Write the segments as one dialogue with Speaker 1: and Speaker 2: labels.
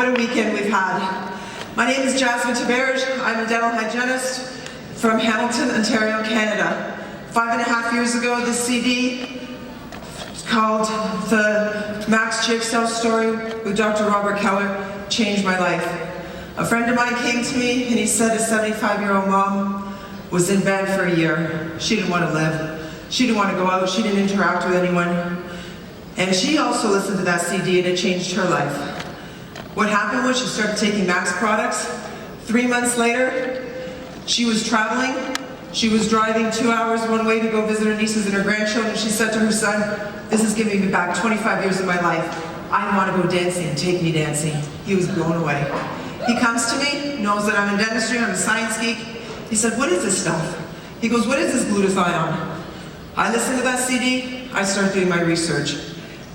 Speaker 1: What a weekend we've had. My name is Jasmine Theberge. I'm a dental hygienist from Hamilton, Ontario, Canada. 5.5 years ago, this CD called The Max Jigsaw Story with Dr. Robert Keller changed my life. A friend of mine came to me and he said his 75-year-old mom was in bed for a year. She didn't want to live. She didn't want to go out. She didn't interact with anyone. And she also listened to that CD and it changed her life. What happened was she started taking Max products. 3 months later, she was traveling. She was driving 2 hours one way to go visit her nieces and her grandchildren. She said to her son, "This is giving me back 25 years of my life. I want to go dancing. Take me dancing." He was blown away. He comes to me, knows that I'm in dentistry, I'm a science geek. He said, "What is this stuff?" He goes, "What is this glutathione?" I listened to that CD. I started doing my research.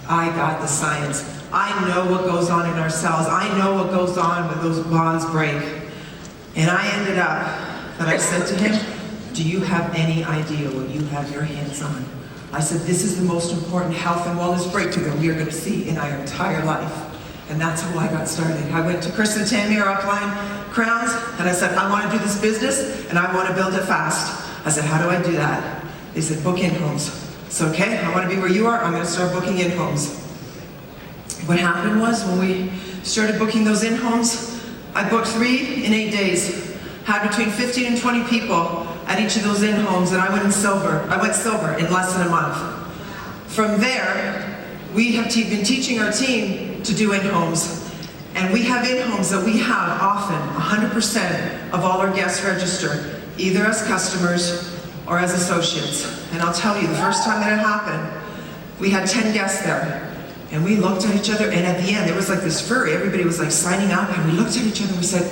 Speaker 1: I got the science. I know what goes on in our cells. I know what goes on when those bonds break. And I ended up that I said to him, "Do you have any idea what you have your hands on?" I said, "This is the most important health and wellness breakthrough that we are going to see in our entire life." And that's how I got started. I went to Chris and Tammy, our upline crowns, and I said, "I want to do this business and I want to build it fast." I said, "How do I do that?" They said, "Book in-homes." So, okay, I want to be where you are. I'm going to start booking in-homes. What happened was when we started booking those in-homes, I booked 3 in 8 days. Had between 15 and 20 people at each of those in-homes, and I went silver in less than a month. From there, we have been teaching our team to do in-homes. And we have in-homes that we have often 100% of all our guests register, either as customers or as associates. And I'll tell you, the first time that it happened, we had 10 guests there. And we looked at each other, and at the end, there was like this flurry. Everybody was like signing up, and we looked at each other and we said,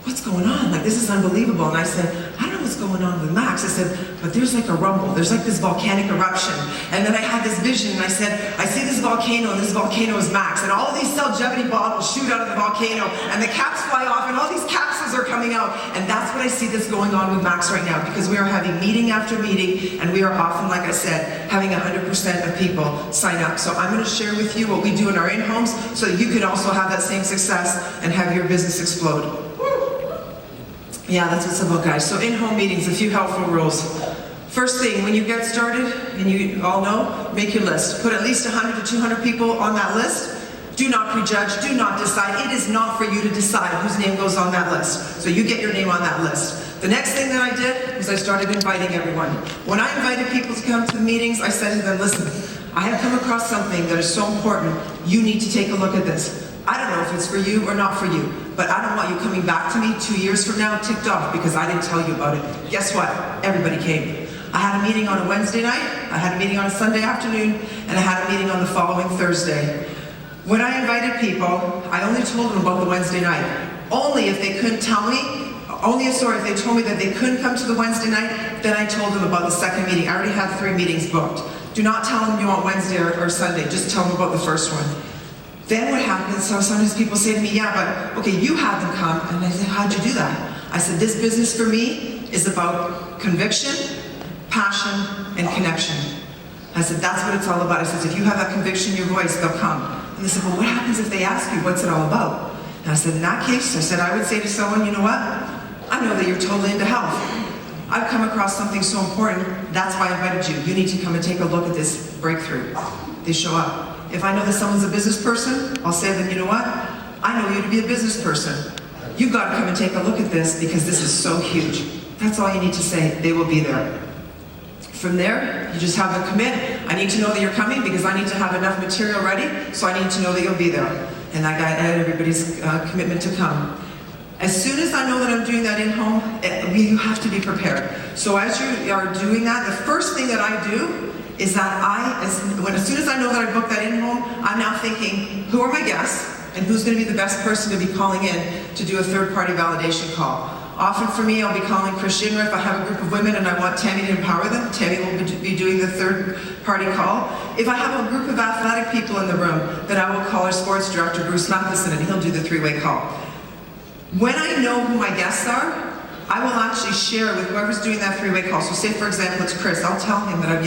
Speaker 1: "What's going on? Like, this is unbelievable." And I said, "I don't know what's going on with Max." I said, "But there's like a rumble. There's like this volcanic eruption." And then I had this vision, and I said, "I see this volcano, and this volcano is Max. And all of these Cellgevity bottles shoot out of the volcano, and the caps fly off, and all these capsules are coming out." And that's what I see that's going on with Max right now, because we are having meeting after meeting, and we are often, like I said, having 100% of people sign up. So I'm going to share with you what we do in our in-homes so that you can also have that same success and have your business explode. Yeah, that's what's about, guys. So in-home meetings, a few helpful rules. First thing, when you get started, and you all know, make your list. Put at least 100 to 200 people on that list. Do not prejudge, do not decide. It is not for you to decide whose name goes on that list. So you get your name on that list. The next thing that I did was I started inviting everyone. When I invited people to come to the meetings, I said to them, "Listen, I have come across something that is so important. You need to take a look at this. I don't know if it's for you or not for you, but I don't want you coming back to me 2 years from now ticked off because I didn't tell you about it." Guess what? Everybody came. I had a meeting on a Wednesday night, I had a meeting on a Sunday afternoon, and I had a meeting on the following Thursday. When I invited people, I only told them about the Wednesday night. Only if they couldn't tell me, if they told me that they couldn't come to the Wednesday night, then I told them about the second meeting. I already had 3 meetings booked. Do not tell them you want Wednesday or Sunday, just tell them about the first one. Then what happens, so sometimes people say to me, "Yeah, but okay, you had them come." And I said, "How'd you do that?" I said, "This business for me is about conviction, passion, and connection." I said, "That's what it's all about." I said, "If you have that conviction in your voice, they'll come." And they said, "Well, what happens if they ask you, what's it all about?" And I said, "In that case," I said, "I would say to someone, you know what? I know that you're totally into health. I've come across something so important, that's why I invited you. You need to come and take a look at this breakthrough." They show up. If I know that someone's a business person, I'll say to them, "You know what? I know you to be a business person. You've got to come and take a look at this because this is so huge." That's all you need to say. They will be there. From there, you just have them commit. I need to know that you're coming because I need to have enough material ready, so I need to know that you'll be there. And I got everybody's commitment to come. As soon as I know that I'm doing that in-home, you have to be prepared. So as you are doing that, the first thing that I do is that as soon as I know that I booked that in-home, I'm now thinking, who are my guests and who's going to be the best person to be calling in to do a third-party validation call. Often for me, I'll be calling Christian, or if I have a group of women and I want Tammy to empower them, Tammy will be doing the third-party call. If I have a group of athletic people in the room, then I will call our sports director, Bruce Matheson, and he'll do the 3-way call. When I know who my guests are, I will actually share with whoever's doing that 3-way call. So say, for example, it's Chris. I'll tell him that,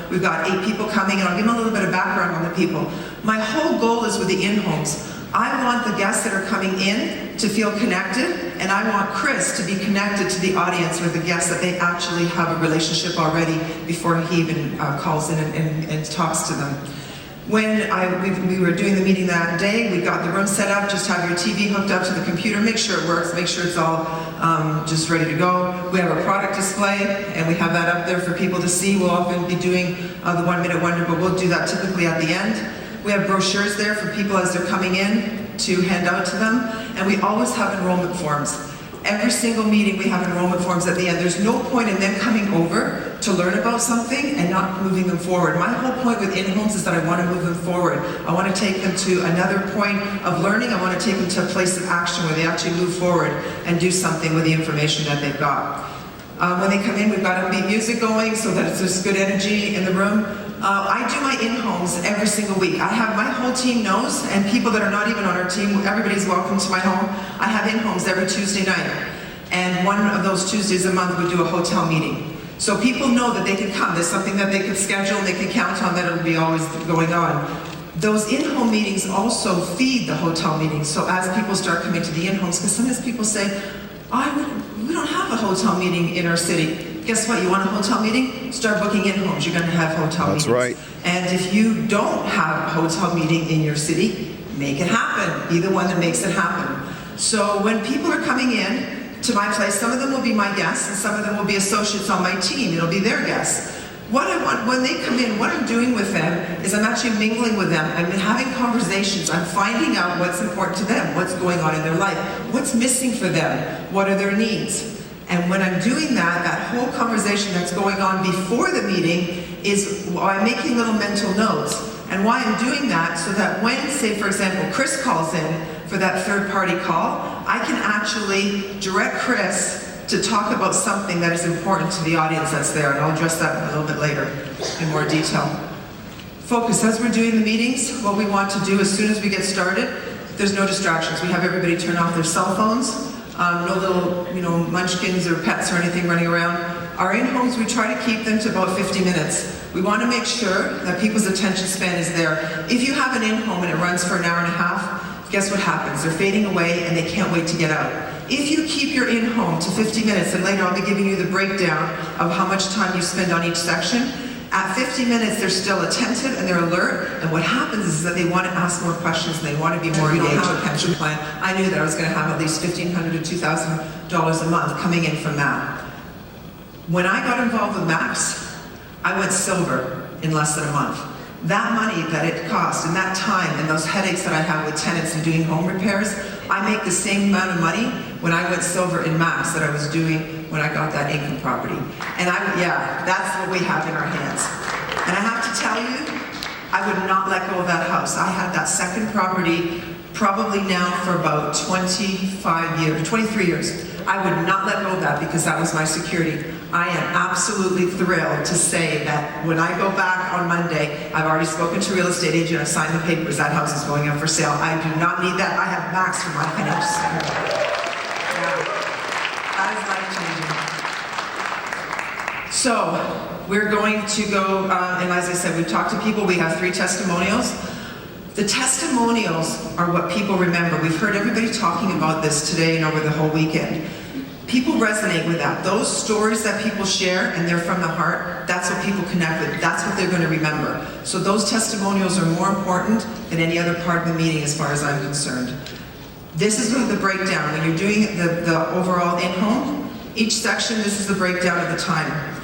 Speaker 1: we've got 8 people coming, and I'll give him a little bit of background on the people. My whole goal is with the in-homes. I want the guests that are coming in to feel connected, and I want Chris to be connected to the audience or the guests that they actually have a relationship already before he even calls in and talks to them. When we were doing the meeting that day, we got the room set up, just have your TV hooked up to the computer, make sure it works, make sure it's all just ready to go. We have a product display, and we have that up there for people to see. We'll often be doing the 1 minute wonder, but we'll do that typically at the end. We have brochures there for people as they're coming in to hand out to them, and we always have enrollment forms. Every single meeting we have enrollment forms at the end. There's no point in them coming over to learn about something and not moving them forward. My whole point with in-homes is that I want to move them forward. I want to take them to another point of learning. I want to take them to a place of action where they actually move forward and do something with the information that they've got. When they come in, we've got upbeat music going so that there's good energy in the room. I do my in-homes every single week. I have, my whole team knows, and people that are not even on our team, everybody's welcome to my home. I have in-homes every Tuesday night. And one of those Tuesdays a month we do a hotel meeting. So people know that they can come. There's something that they can schedule and they can count on that it'll be always going on. Those in-home meetings also feed the hotel meetings. So as people start coming to the in-homes, because sometimes people say, we don't have a hotel meeting in our city. Guess what? You want a hotel meeting? Start booking in-homes. You're going to have hotel meetings.
Speaker 2: That's right.
Speaker 1: And if you don't have a hotel meeting in your city, make it happen. Be the one that makes it happen. So when people are coming in to my place, some of them will be my guests, and some of them will be associates on my team. It'll be their guests. What I want, when they come in, what I'm doing with them is I'm actually mingling with them. I'm having conversations. I'm finding out what's important to them, what's going on in their life, what's missing for them, what are their needs. And when I'm doing that, that whole conversation that's going on before the meeting is I'm making little mental notes. And why I'm doing that, so that when, say for example, Chris calls in for that third-party call, I can actually direct Chris to talk about something that is important to the audience that's there, and I'll address that a little bit later in more detail. Focus. As we're doing the meetings, what we want to do as soon as we get started, there's no distractions. We have everybody turn off their cell phones, no little, munchkins or pets or anything running around. Our in-homes, we try to keep them to about 50 minutes. We want to make sure that people's attention span is there. If you have an in-home and it runs for an hour and a half, guess what happens? They're fading away and they can't wait to get out. If you keep your in-home to 50 minutes, and later I'll be giving you the breakdown of how much time you spend on each section, at 50 minutes they're still attentive and they're alert, and what happens is that they want to ask more questions and they want to be more engaged. Have a pension plan. I knew that I was going to have at least $1,500 to $2,000 a month coming in from that. When I got involved with MAPS, I went silver in less than a month. That money that it cost and that time and those headaches that I have with tenants and doing home repairs, I make the same amount of money when I went silver in MAPS that I was doing when I got that income property. And that's what we have in our hands. And I have to tell you, I would not let go of that house. I had that second property probably now for about 23 years. I would not let go of that because that was my security. I am absolutely thrilled to say that when I go back on Monday, I've already spoken to a real estate agent, I've signed the papers, that house is going up for sale. I do not need that. I have max for my financial security. That is life-changing. So, we're going to go, and as I said, we've talked to people, we have 3 testimonials. The testimonials are what people remember. We've heard everybody talking about this today and over the whole weekend. People resonate with that. Those stories that people share, and they're from the heart, that's what people connect with. That's what they're going to remember. So those testimonials are more important than any other part of the meeting as far as I'm concerned. This is the breakdown. When you're doing the overall in-home, each section, this is the breakdown of the time.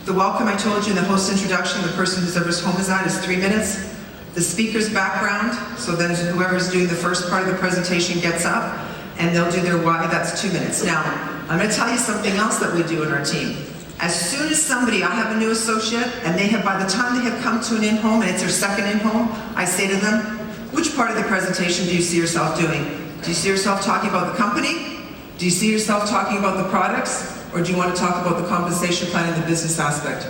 Speaker 1: The welcome, I told you in the host introduction, the person whose home is at is 3 minutes. The speaker's background, so then whoever's doing the first part of the presentation gets up, and they'll do their why, that's 2 minutes. Now, I'm going to tell you something else that we do in our team. As soon as somebody, I have a new associate, and by the time they have come to an in-home, and it's their second in-home, I say to them, which part of the presentation do you see yourself doing? Do you see yourself talking about the company? Do you see yourself talking about the products? Or do you want to talk about the compensation plan and the business aspect?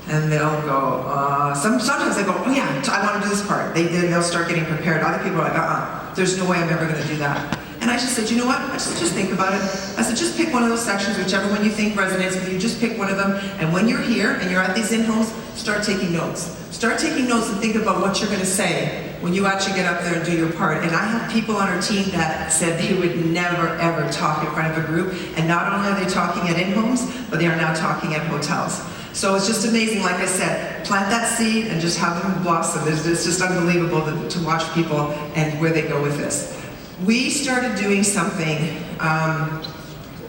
Speaker 1: And they'll go, sometimes they go, oh yeah, I want to do this part. They'll start getting prepared. Other people are like, there's no way I'm ever going to do that. And I just said, you know what, just think about it. I said, just pick one of those sections, whichever one you think resonates with you, just pick one of them. And when you're here and you're at these in-homes, start taking notes. Start taking notes and think about what you're going to say when you actually get up there and do your part. And I have people on our team that said they would never ever talk in front of a group, and not only are they talking at in-homes, but they are now talking at hotels. So it's just amazing, like I said, plant that seed and just have them blossom. It's just unbelievable to watch people and where they go with this. We started doing something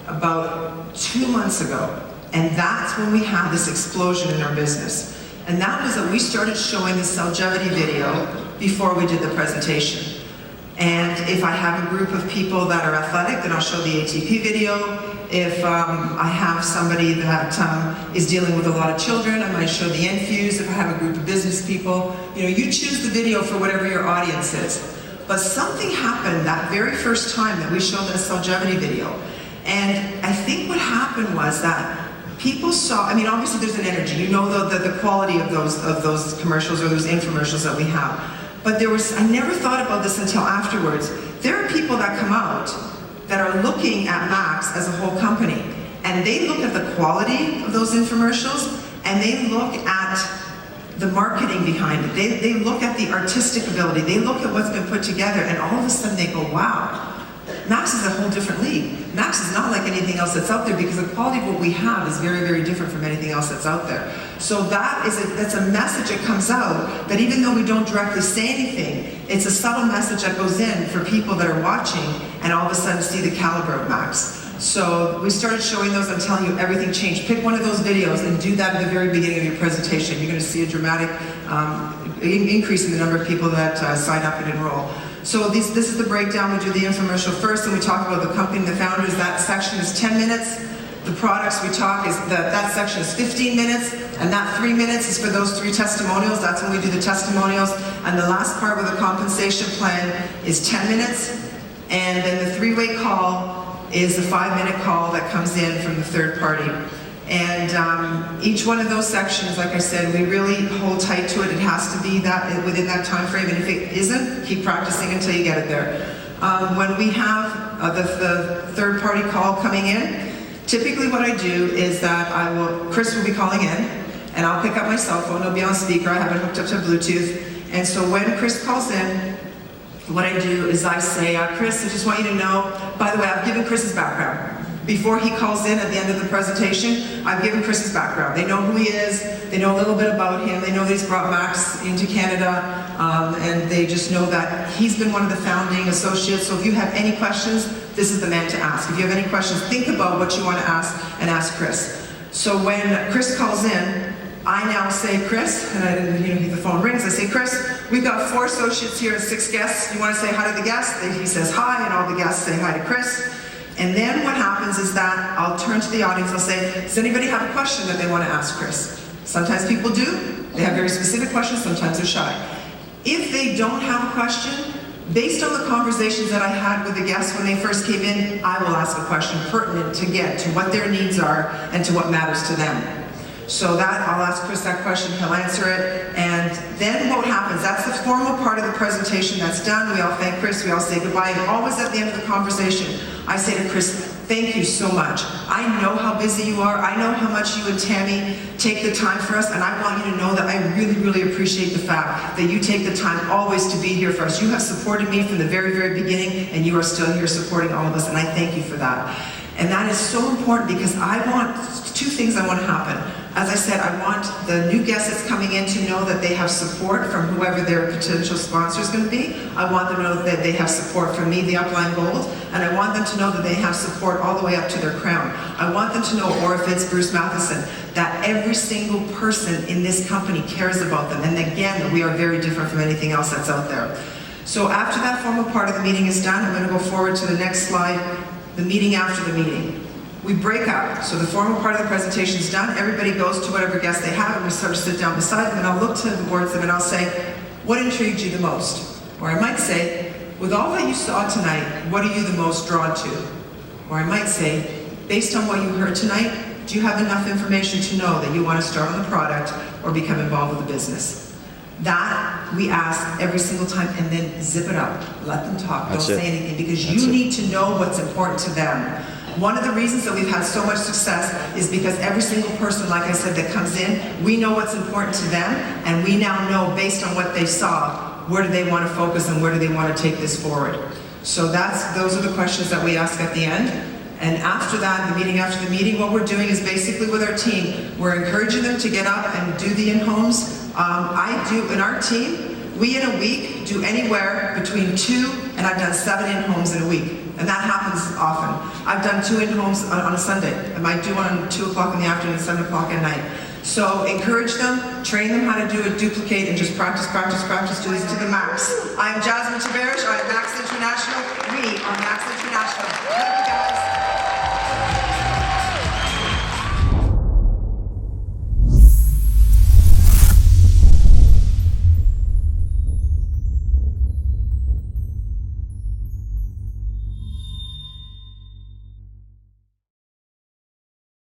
Speaker 1: about 2 months ago, and that's when we had this explosion in our business. And that was that we started showing the longevity video before we did the presentation. And if I have a group of people that are athletic, then I'll show the ATP video. If I have somebody that is dealing with a lot of children, I might show the Infuse. If I have a group of business people, you choose the video for whatever your audience is. But something happened that very first time that we showed this longevity video. And I think what happened was that people saw, obviously there's an energy. You know the quality of those commercials or those infomercials that we have. But I never thought about this until afterwards. There are people that come out that are looking at Max as a whole company, and they look at the quality of those infomercials, and they look at the marketing behind it. They look at the artistic ability. They look at what's been put together, and all of a sudden they go, wow, Max is a whole different league. Max is not like anything else that's out there, because the quality of what we have is very, very different from anything else that's out there. So that's a message that comes out, that even though we don't directly say anything, it's a subtle message that goes in for people that are watching and all of a sudden see the caliber of Max. So we started showing those. I'm telling you, everything changed. Pick one of those videos and do that at the very beginning of your presentation. You're going to see a dramatic increase in the number of people that sign up and enroll. So this is the breakdown. We do the infomercial first, and we talk about the company and the founders. That section is 10 minutes. The products we talk is that section is 15 minutes, and that 3 minutes is for those 3 testimonials. That's when we do the testimonials. And the last part with the compensation plan is 10 minutes, and then the 3-way call is a 5-minute call that comes in from the third party. And each one of those sections, like I said, we really hold tight to it. It has to be that within that time frame, and if it isn't, keep practicing until you get it there. When we have the third party call coming in, typically what I do is that Chris will be calling in, and I'll pick up my cell phone. It'll be on speaker. I have it hooked up to Bluetooth. And so when Chris calls in, what I do is I say, Chris, I just want you to know, by the way, I've given Chris's background. Before he calls in at the end of the presentation, I've given Chris's background. They know who he is, they know a little bit about him, they know that he's brought Max into Canada, and they just know that he's been one of the founding associates. So if you have any questions, this is the man to ask. If you have any questions, think about what you want to ask and ask Chris. So when Chris calls in, I now say, Chris, and the phone rings, I say, Chris, we've got 4 associates here and 6 guests. You want to say hi to the guests? He says hi, and all the guests say hi to Chris. And then what happens is that I'll turn to the audience, I'll say, does anybody have a question that they want to ask Chris? Sometimes people do. They have very specific questions, sometimes they're shy. If they don't have a question, based on the conversations that I had with the guests when they first came in, I will ask a question pertinent to get to what their needs are and to what matters to them. So that, I'll ask Chris that question, he'll answer it, and then what happens, that's the formal part of the presentation that's done. We all thank Chris, we all say goodbye, and always at the end of the conversation, I say to Chris, thank you so much. I know how busy you are, I know how much you and Tammy take the time for us, and I want you to know that I really, really appreciate the fact that you take the time always to be here for us. You have supported me from the very, very beginning, and you are still here supporting all of us, and I thank you for that. And that is so important, because I want 2 things I want to happen. As I said, I want the new guest that's coming in to know that they have support from whoever their potential sponsor is going to be. I want them to know that they have support from me, the Upline Gold, and I want them to know that they have support all the way up to their crown. I want them to know, or if it's Bruce Matheson, that every single person in this company cares about them, and again, that we are very different from anything else that's out there. So after that formal part of the meeting is done, I'm going to go forward to the next slide, the meeting after the meeting. We break up. So the formal part of the presentation is done. Everybody goes to whatever guest they have, and we sort of sit down beside them, and I'll look towards them and I'll say, what intrigued you the most? Or I might say, with all that you saw tonight, what are you the most drawn to? Or I might say, based on what you heard tonight, do you have enough information to know that you want to start on the product or become involved with the business? That we ask every single time, and then zip it up. Let them talk. Don't say anything, because you need to know what's important to them. One of the reasons that we've had so much success is because every single person, like I said, that comes in, we know what's important to them, and we now know, based on what they saw, where do they want to focus and where do they want to take this forward. So those are the questions that we ask at the end. And after that, the meeting after the meeting, what we're doing is basically with our team, we're encouraging them to get up and do the in-homes. In our team, we in a week do anywhere between 2 and I've done 7 in-homes in a week. And that happens often. I've done 2 in-homes on a Sunday. I might do one at 2 o'clock in the afternoon, 7 o'clock at night. So encourage them, train them how to do it, duplicate, and just practice, practice, practice, do this to the max. I am Jasmine Theberge. I am Max International. We are Max International.